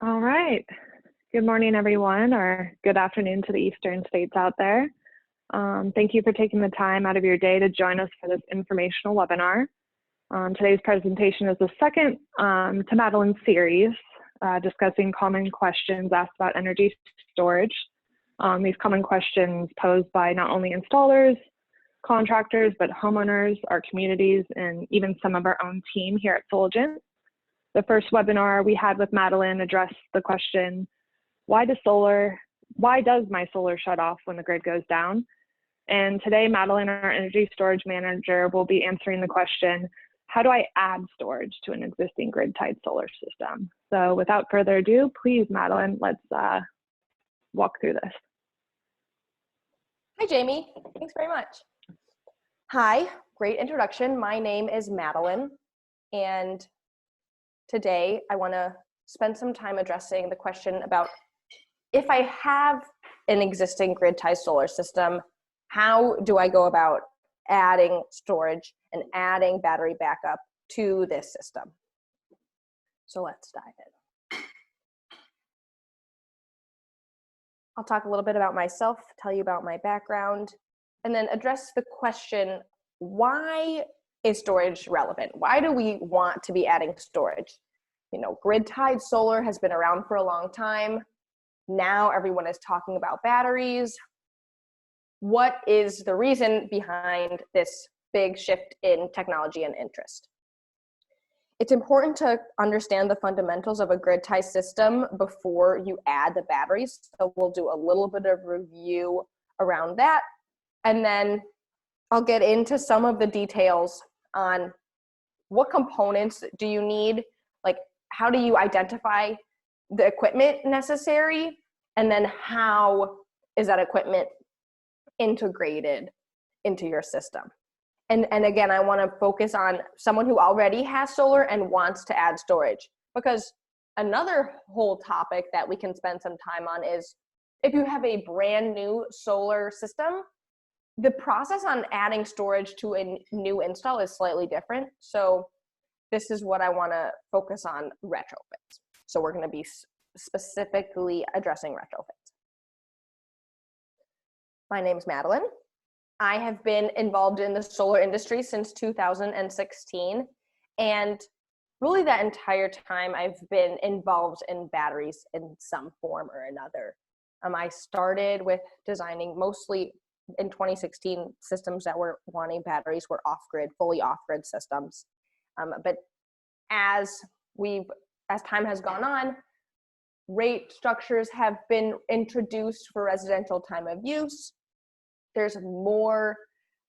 All right. Good morning, everyone, or good afternoon to the Eastern states out there. Thank you for taking the time out of your day to join us for this informational webinar. Today's presentation is the second to Madeline's series, discussing common questions asked about energy storage. These common questions posed by not only installers, contractors, but homeowners, our communities, and even some of our own team here at Soligent. The first webinar we had with Madeline addressed the question, why does my solar shut off when the grid goes down? And today, Madeline, our energy storage manager, will be answering the question, how do I add storage to an existing grid-tied solar system? So without further ado, please, Madeline, let's walk through this. Hi, Jamie. Thanks very much. Hi, great introduction. My name is Madeline, and today I want to spend some time addressing the question about if I have an existing grid-tied solar system, how do I go about adding storage and adding battery backup to this system? So let's dive in. I'll talk a little bit about myself, tell you about my background, and then address the question, why is storage relevant? Why do we want to be adding storage? You know, grid-tied solar has been around for a long time. Now everyone is talking about batteries. What is the reason behind this big shift in technology and interest? It's important to understand the fundamentals of a grid-tied system before you add the batteries. So we'll do a little bit of review around that. And then I'll get into some of the details on what components do you need, like how do you identify the equipment necessary, and then how is that equipment integrated into your system. And again, I want to focus on someone who already has solar and wants to add storage, because another whole topic that we can spend some time on is if you have a brand new solar system, the process on adding storage to a new install is slightly different. So this is what I want to focus on, retrofits. So we're going to be specifically addressing retrofits. My name's Madeline. I have been involved in the solar industry since 2016. And really that entire time I've been involved in batteries in some form or another. I started with designing mostly in 2016 systems that were wanting batteries were off-grid, fully off-grid systems. But as time has gone on, rate structures have been introduced for residential time of use. There's more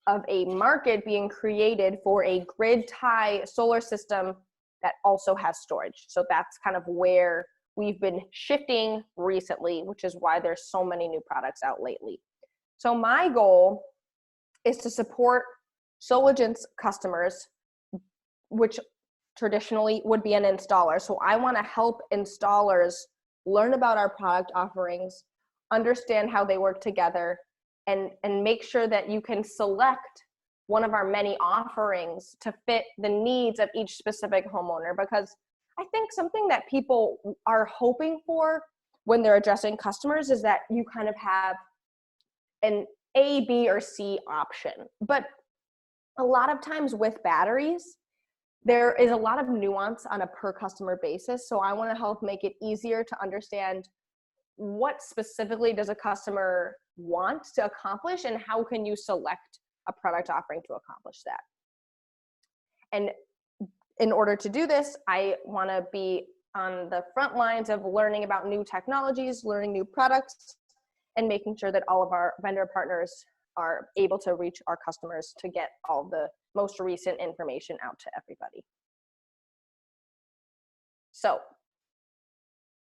of a market being created for a grid tie solar system that also has storage. So that's kind of where we've been shifting recently, which is why there's so many new products out lately. So my goal is to support Soligent's customers, which traditionally would be an installer. So I want to help installers learn about our product offerings, understand how they work together, and make sure that you can select one of our many offerings to fit the needs of each specific homeowner. Because I think something that people are hoping for when they're addressing customers is that you kind of have an A, B, or C option. But a lot of times with batteries, there is a lot of nuance on a per customer basis. So I want to help make it easier to understand what specifically does a customer want to accomplish and how can you select a product offering to accomplish that. And in order to do this, I want to be on the front lines of learning about new technologies, learning new products, and making sure that all of our vendor partners are able to reach our customers to get all the most recent information out to everybody. So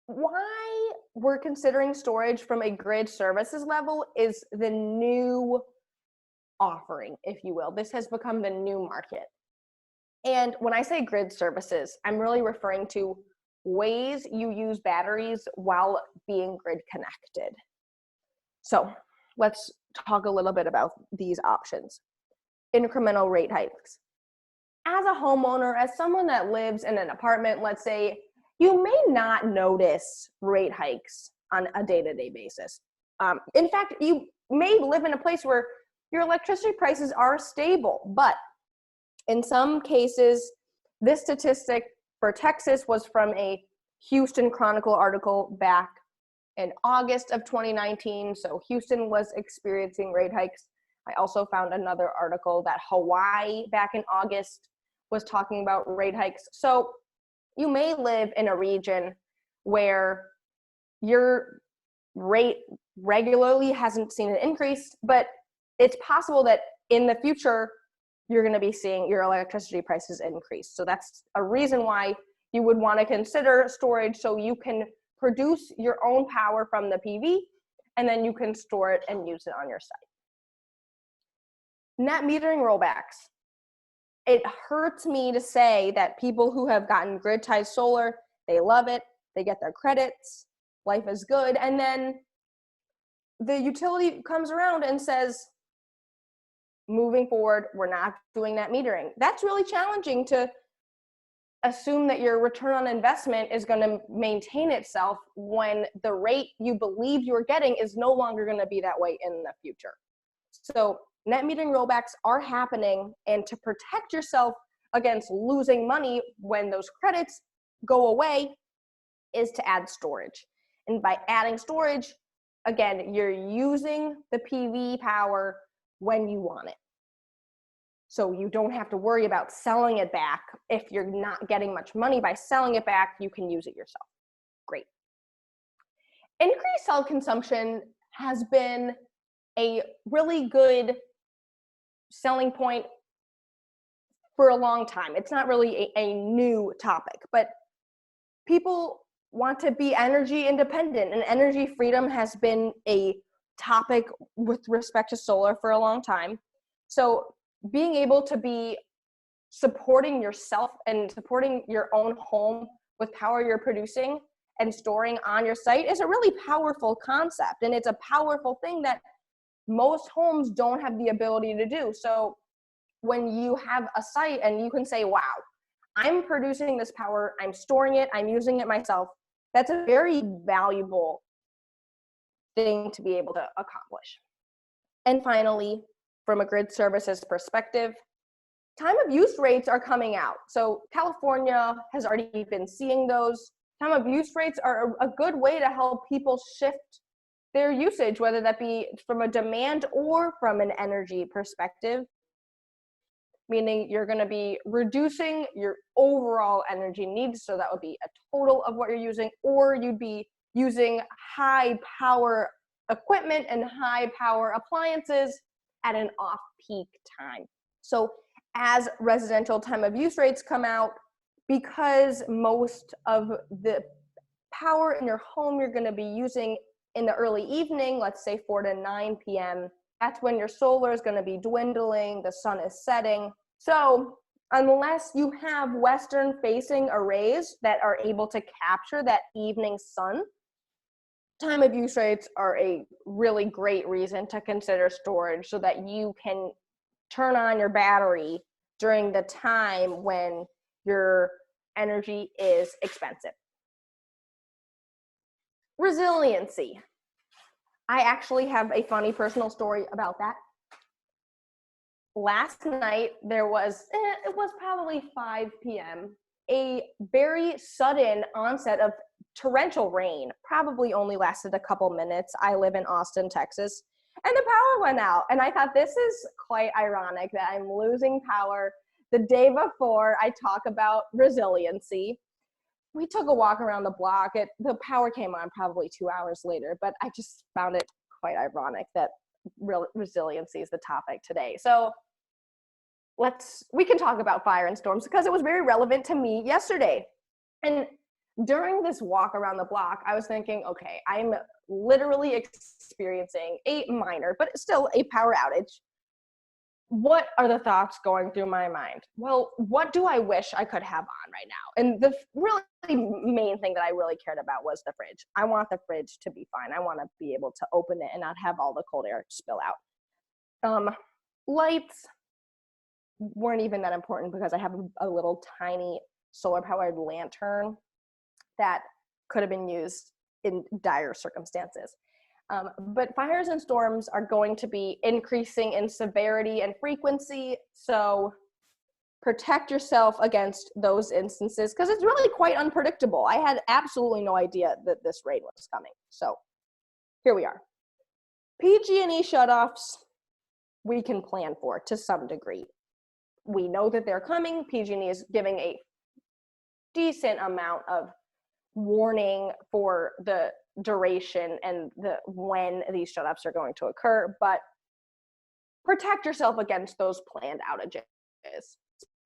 why we're considering storage from a grid services level is the new offering, if you will. This has become the new market. And when I say grid services, I'm really referring to ways you use batteries while being grid connected. So let's talk a little bit about these options. Incremental rate hikes. As a homeowner, as someone that lives in an apartment, let's say you may not notice rate hikes on a day-to-day basis. In fact, you may live in a place where your electricity prices are stable, but in some cases, this statistic for Texas was from a Houston Chronicle article back in August of 2019. So Houston was experiencing rate hikes. I also found another article that Hawaii back in August was talking about rate hikes. So you may live in a region where your rate regularly hasn't seen an increase, but it's possible that in the future, you're going to be seeing your electricity prices increase. So that's a reason why you would want to consider storage, so you can produce your own power from the PV, and then you can store it and use it on your site. Net metering rollbacks. It hurts me to say that people who have gotten grid-tied solar, they love it, they get their credits, life is good, and then the utility comes around and says, moving forward, we're not doing net metering. That's really challenging to assume that your return on investment is going to maintain itself when the rate you believe you're getting is no longer going to be that way in the future. So net metering rollbacks are happening, and to protect yourself against losing money when those credits go away is to add storage. And by adding storage, again, you're using the PV power when you want it. So you don't have to worry about selling it back. If you're not getting much money by selling it back, you can use it yourself. Great. Increased cell consumption has been a really good selling point for a long time. It's not really a new topic, but people want to be energy independent, and energy freedom has been a topic with respect to solar for a long time. So being able to be supporting yourself and supporting your own home with power you're producing and storing on your site is a really powerful concept. And it's a powerful thing that most homes don't have the ability to do. So when you have a site and you can say, wow, I'm producing this power, I'm storing it, I'm using it myself, that's a very valuable thing to be able to accomplish. And finally, from a grid services perspective, time of use rates are coming out. So California has already been seeing those. Time of use rates are a good way to help people shift their usage, whether that be from a demand or from an energy perspective, meaning you're going to be reducing your overall energy needs. So that would be a total of what you're using, or you'd be using high power equipment and high power appliances at an off-peak time. So as residential time of use rates come out, because most of the power in your home you're going to be using in the early evening, let's say 4 to 9 p.m., that's when your solar is going to be dwindling, the sun is setting. So unless you have western facing arrays that are able to capture that evening sun, time of use rates are a really great reason to consider storage, so that you can turn on your battery during the time when your energy is expensive. Resiliency. I actually have a funny personal story about that. Last night, it was probably 5 p.m., a very sudden onset of torrential rain, probably only lasted a couple minutes. I live in Austin, Texas, and the power went out. And I thought, this is quite ironic that I'm losing power the day before I talk about resiliency. We took a walk around the block. The power came on probably 2 hours later, but I just found it quite ironic that resiliency is the topic today. So we can talk about fire and storms, because it was very relevant to me yesterday. And during this walk around the block, I was thinking, okay, I'm literally experiencing a minor, but still a power outage. What are the thoughts going through my mind? Well, what do I wish I could have on right now? And the really main thing that I really cared about was the fridge. I want the fridge to be fine. I want to be able to open it and not have all the cold air spill out. Lights weren't even that important, because I have a little tiny solar powered lantern that could have been used in dire circumstances. But fires and storms are going to be increasing in severity and frequency, so protect yourself against those instances, because it's really quite unpredictable. I had absolutely no idea that this rain was coming. So here we are. PG&E shutoffs we can plan for to some degree. We know that they're coming. PG&E is giving a decent amount of warning for the duration and when these shutoffs are going to occur, but protect yourself against those planned outages,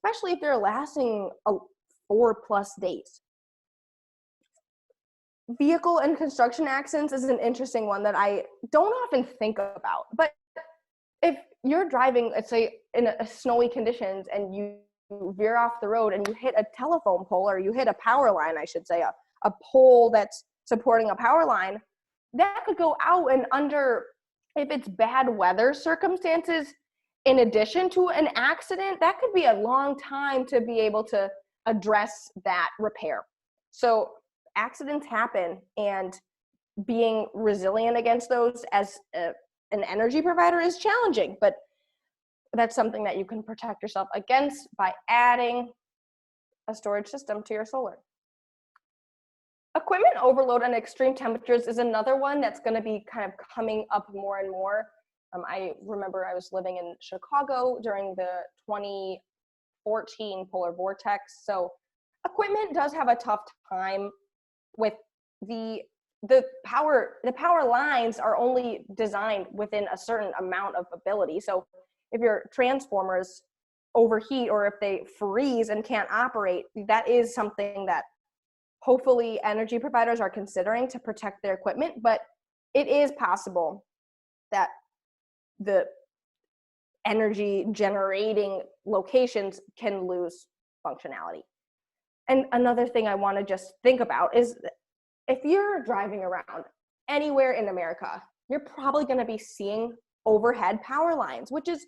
especially if they're lasting 4+ days. Vehicle and construction accidents is an interesting one that I don't often think about, but if you're driving, let's say in a snowy conditions, and you veer off the road and you hit a telephone pole, or you hit a power line, I should say, a pole that's supporting a power line, that could go out, and under, if it's bad weather circumstances, in addition to an accident, that could be a long time to be able to address that repair. So accidents happen, and being resilient against those as an energy provider is challenging, but that's something that you can protect yourself against by adding a storage system to your solar. Equipment overload and extreme temperatures is another one that's going to be kind of coming up more and more. I remember I was living in Chicago during the 2014 polar vortex, so equipment does have a tough time with the power lines are only designed within a certain amount of ability. So if your transformers overheat, or if they freeze and can't operate, that is something that hopefully energy providers are considering to protect their equipment, but it is possible that the energy generating locations can lose functionality. And another thing I want to just think about is, if you're driving around anywhere in America, you're probably going to be seeing overhead power lines, which is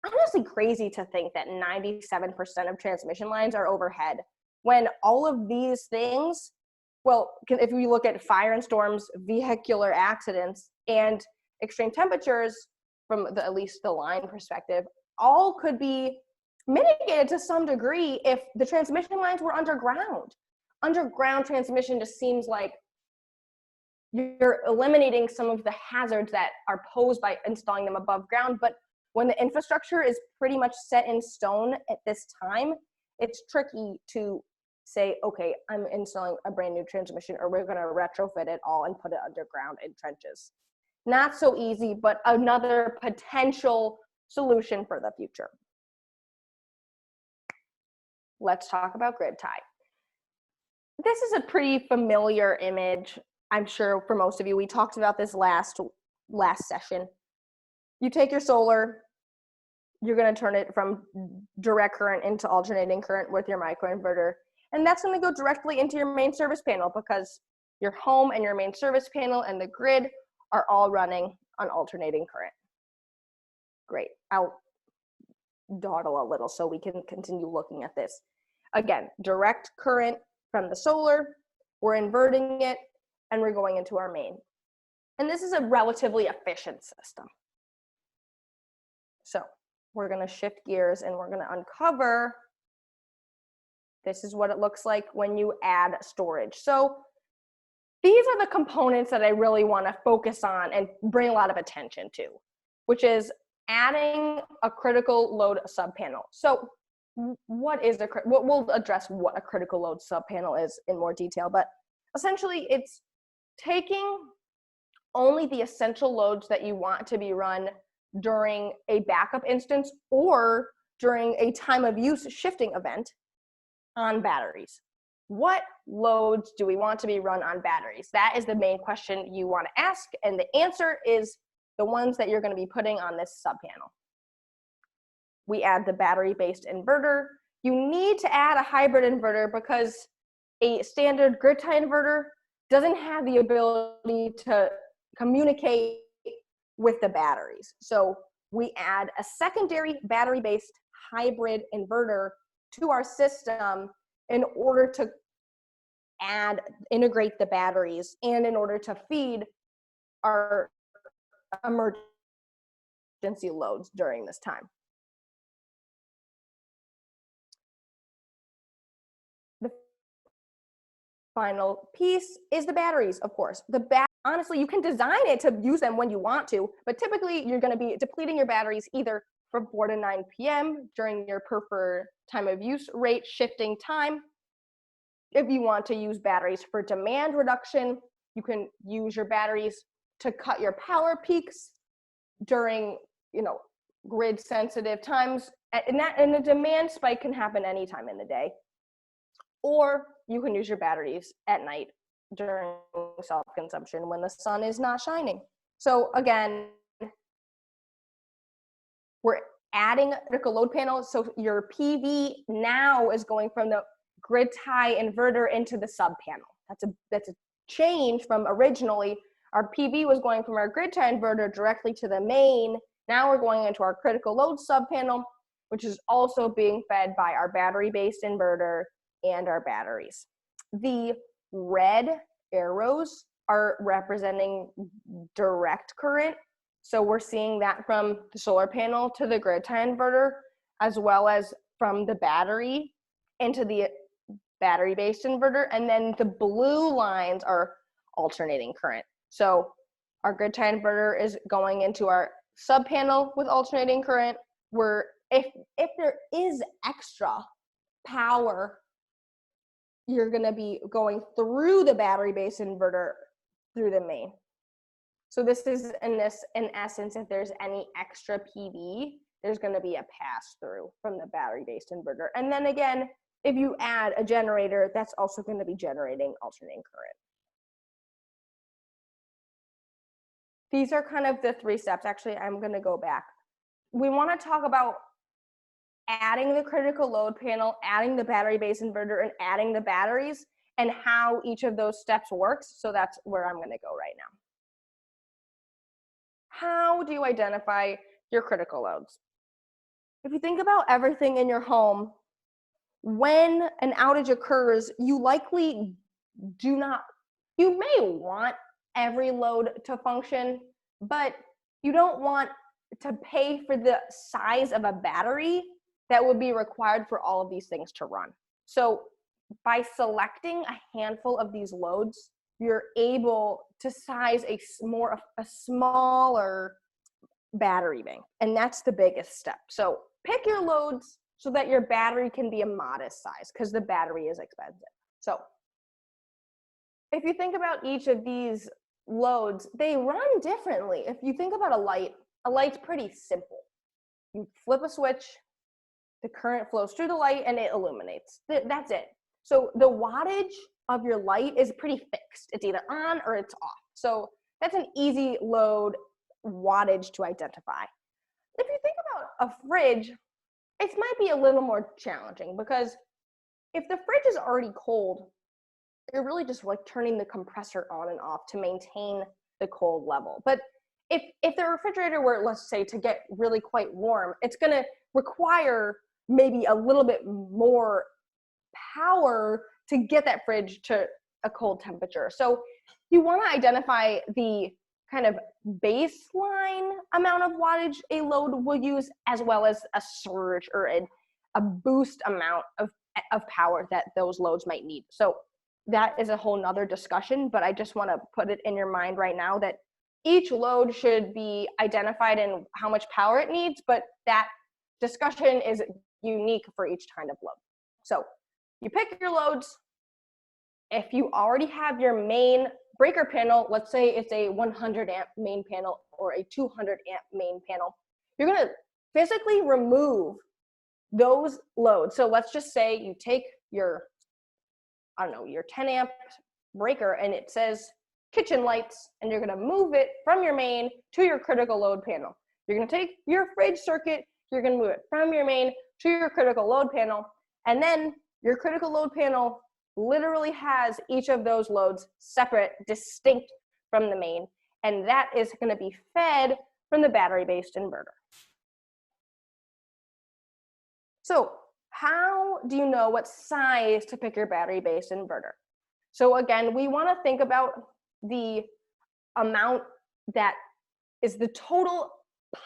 honestly crazy to think that 97% of transmission lines are overhead, when all of these things, well, if we look at fire and storms, vehicular accidents, and extreme temperatures from at least the line perspective, all could be mitigated to some degree if the transmission lines were underground. Underground transmission just seems like you're eliminating some of the hazards that are posed by installing them above ground. But when the infrastructure is pretty much set in stone at this time, it's tricky to say, okay, I'm installing a brand new transmission, or we're going to retrofit it all and put it underground in trenches. Not so easy, but another potential solution for the future. Let's talk about grid tie. This is a pretty familiar image, I'm sure, for most of you. We talked about this last session. You take your solar, you're going to turn it from direct current into alternating current with your microinverter, and that's going to go directly into your main service panel, because your home and your main service panel and the grid are all running on alternating current. Great. I'll dawdle a little so we can continue looking at this. Again, direct current from the solar, we're inverting it, and we're going into our main. And this is a relatively efficient system. So we're going to shift gears, and we're going to uncover, this is what it looks like when you add storage. So these are the components that I really want to focus on and bring a lot of attention to, which is adding a critical load subpanel. So we'll address what a critical load subpanel is in more detail, but essentially it's taking only the essential loads that you want to be run during a backup instance or during a time of use shifting event on batteries. What loads do we want to be run on batteries? That is the main question you want to ask, and the answer is the ones that you're going to be putting on this subpanel. We add the battery-based inverter. You need to add a hybrid inverter because a standard grid tie inverter doesn't have the ability to communicate with the batteries. So we add a secondary battery-based hybrid inverter to our system in order to integrate the batteries, and in order to feed our emergency loads during this time. The final piece is the batteries, of course. Honestly, you can design it to use them when you want to, but typically you're going to be depleting your batteries either from 4 to 9 p.m. during your preferred time of use rate shifting time. If you want to use batteries for demand reduction, you can use your batteries to cut your power peaks during, grid sensitive times. And the demand spike can happen anytime in the day. Or you can use your batteries at night during self-consumption when the sun is not shining. So again, we're adding a critical load panel. So your PV now is going from the grid tie inverter into the sub panel. That's a change from originally our PV was going from our grid tie inverter directly to the main. Now we're going into our critical load sub panel, which is also being fed by our battery-based inverter and our batteries. The red arrows are representing direct current. So we're seeing that from the solar panel to the grid tie inverter, as well as from the battery into the battery-based inverter. And then the blue lines are alternating current. So our grid tie inverter is going into our sub panel with alternating current, where if there is extra power, you're going to be going through the battery-based inverter through the main. So this is in essence, if there's any extra PV, there's going to be a pass through from the battery-based inverter. And then again, if you add a generator, that's also going to be generating alternating current. These are kind of the 3 steps. Actually, I'm going to go back. We want to talk about adding the critical load panel, adding the battery-based inverter, and adding the batteries, and how each of those steps works. So that's where I'm going to go right now. How do you identify your critical loads? If you think about everything in your home, when an outage occurs, you likely you may want every load to function, but you don't want to pay for the size of a battery that would be required for all of these things to run. So by selecting a handful of these loads, you're able to size a smaller battery bank. And that's the biggest step. So pick your loads so that your battery can be a modest size, because the battery is expensive. So if you think about each of these loads, they run differently. If you think about a light's pretty simple. You flip a switch, the current flows through the light, and it illuminates. That's it. So the wattage of your light is pretty fixed. It's either on or it's off. So that's an easy load wattage to identify. If you think about a fridge, it might be a little more challenging, because if the fridge is already cold, you're really just like turning the compressor on and off to maintain the cold level. But if the refrigerator were, let's say, to get really quite warm, it's going to require maybe a little bit more power to get that fridge to a cold temperature. So you want to identify the kind of baseline amount of wattage a load will use, as well as a surge or a boost amount of power that those loads might need. So that is a whole nother discussion, but I just want to put it in your mind right now that each load should be identified in how much power it needs, but that discussion is unique for each kind of load. So you pick your loads. If you already have your main breaker panel, let's say it's a 100 amp main panel or a 200 amp main panel, you're going to physically remove those loads. So let's just say you take your 10 amp breaker and it says kitchen lights, and you're going to move it from your main to your critical load panel. You're going to take your fridge circuit, you're going to move it from your main to your critical load panel, and then your critical load panel literally has each of those loads separate, distinct from the main, and that is going to be fed from the battery-based inverter. So how do you know what size to pick your battery-based inverter? So again, we want to think about the amount that is the total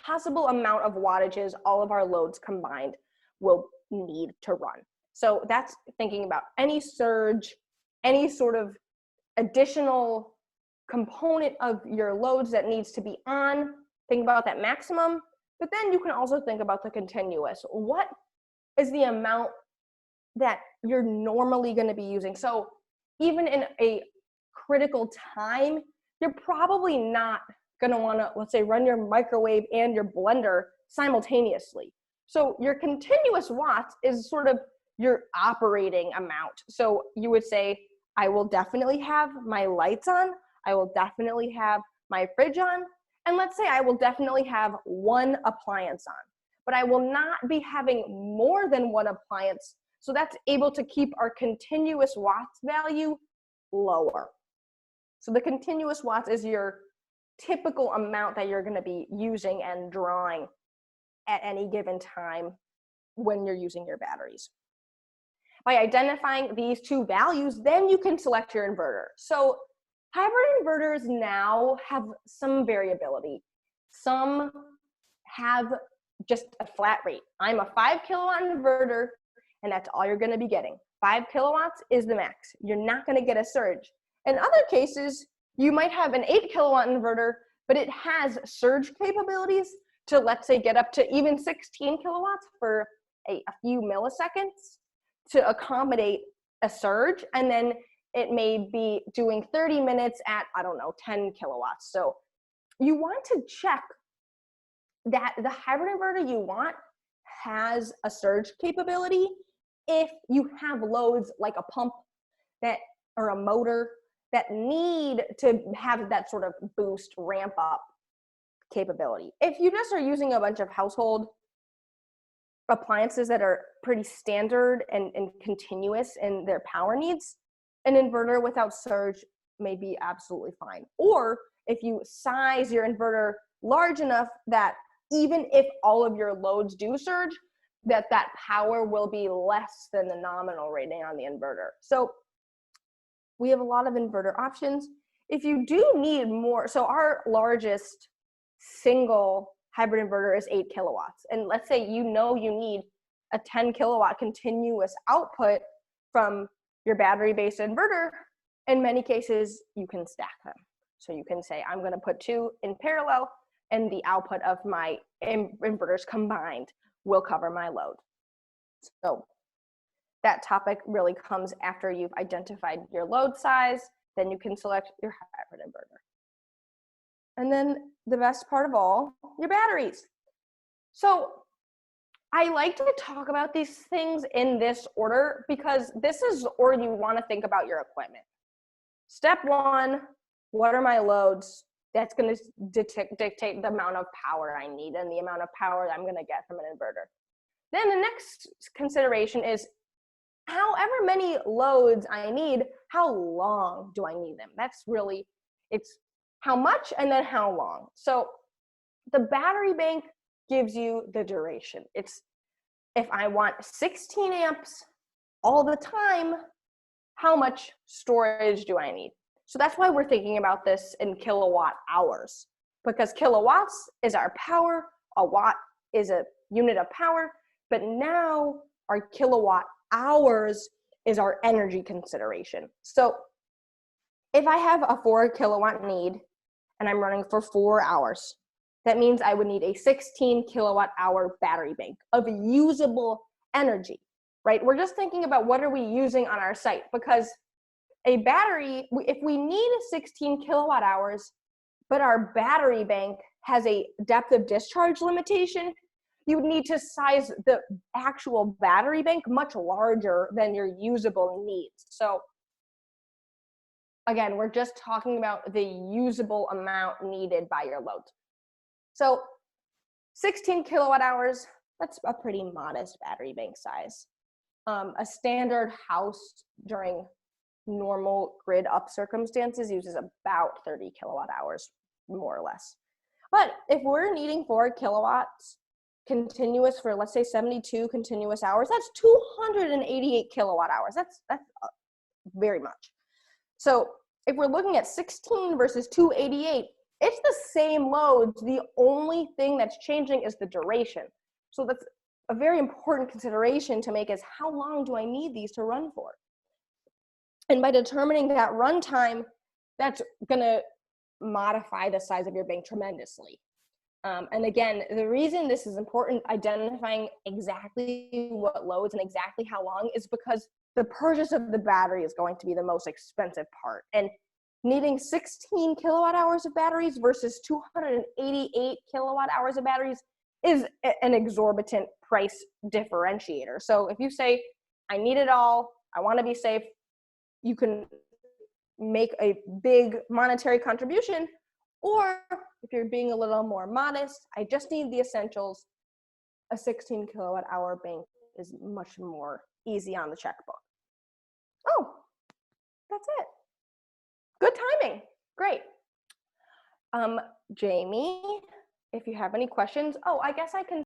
possible amount of wattages all of our loads combined will need to run. So that's thinking about any surge, any sort of additional component of your loads that needs to be on. Think about that maximum, but then you can also think about the continuous. What is the amount that you're normally going to be using? So even in a critical time, you're probably not going to want to, let's say, run your microwave and your blender simultaneously. So your continuous watts is sort of your operating amount. So you would say, I will definitely have my lights on, I will definitely have my fridge on, and let's say I will definitely have one appliance on, but I will not be having more than one appliance. So that's able to keep our continuous watts value lower. So the continuous watts is your typical amount that you're going to be using and drawing at any given time when you're using your batteries. By identifying these two values, then you can select your inverter. So hybrid inverters now have some variability. Some have just a flat rate. I'm a 5 kilowatt inverter, and that's all you're going to be getting. 5 kilowatts is the max. You're not going to get a surge. In other cases, you might have an 8 kilowatt inverter, but it has surge capabilities to, let's say, get up to even 16 kilowatts for a few milliseconds to accommodate a surge. And then it may be doing 30 minutes at, I don't know, 10 kilowatts. So you want to check that the hybrid inverter you want has a surge capability if you have loads like a pump that or a motor that need to have that sort of boost ramp up capability. If you just are using a bunch of household appliances that are pretty standard and continuous in their power needs, an inverter without surge may be absolutely fine. Or if you size your inverter large enough that even if all of your loads do surge, that power will be less than the nominal rating on the inverter. So we have a lot of inverter options. If you do need more, so our largest single hybrid inverter is 8 kilowatts. And let's say you need a 10 kilowatt continuous output from your battery-based inverter. In many cases, you can stack them. So you can say, I'm going to put two in parallel, and the output of my inverters combined will cover my load. So that topic really comes after you've identified your load size, then you can select your hybrid inverter. And then the best part of all, your batteries. So I like to talk about these things in this order because this is the order you want to think about your equipment. Step one, what are my loads? That's going to dictate the amount of power I need and the amount of power I'm going to get from an inverter. Then the next consideration is however many loads I need, how long do I need them? That's really, it's how much and then how long. So the battery bank gives you the duration. It's if I want 16 amps all the time, how much storage do I need? So that's why we're thinking about this in kilowatt hours, because kilowatts is our power, a watt is a unit of power, but now our kilowatt hours is our energy consideration. So if I have a 4 kilowatt need and I'm running for 4 hours, that means I would need a 16 kilowatt hour battery bank of usable energy, right? We're just thinking about what are we using on our site, because a battery, if we need 16 kilowatt hours, but our battery bank has a depth of discharge limitation, you would need to size the actual battery bank much larger than your usable needs. So again, we're just talking about the usable amount needed by your load. So 16 kilowatt hours, that's a pretty modest battery bank size. A standard house during normal grid up circumstances uses about 30 kilowatt hours, more or less. But if we're needing 4 kilowatts continuous for, let's say, 72 continuous hours, that's 288 kilowatt hours. That's very much. So if we're looking at 16 versus 288, it's the same loads. The only thing that's changing is the duration. So that's a very important consideration to make, is how long do I need these to run for? And by determining that runtime, that's gonna modify the size of your bank tremendously. And again, the reason this is important, identifying exactly what loads and exactly how long, is because the purchase of the battery is going to be the most expensive part. And needing 16 kilowatt hours of batteries versus 288 kilowatt hours of batteries is an exorbitant price differentiator. So if you say, I need it all, I want to be safe, you can make a big monetary contribution. Or if you're being a little more modest, I just need the essentials, a 16 kilowatt hour bank is much more easy on the checkbook. Oh, that's it. Good timing. Great. Jamie, if you have any questions, I guess I can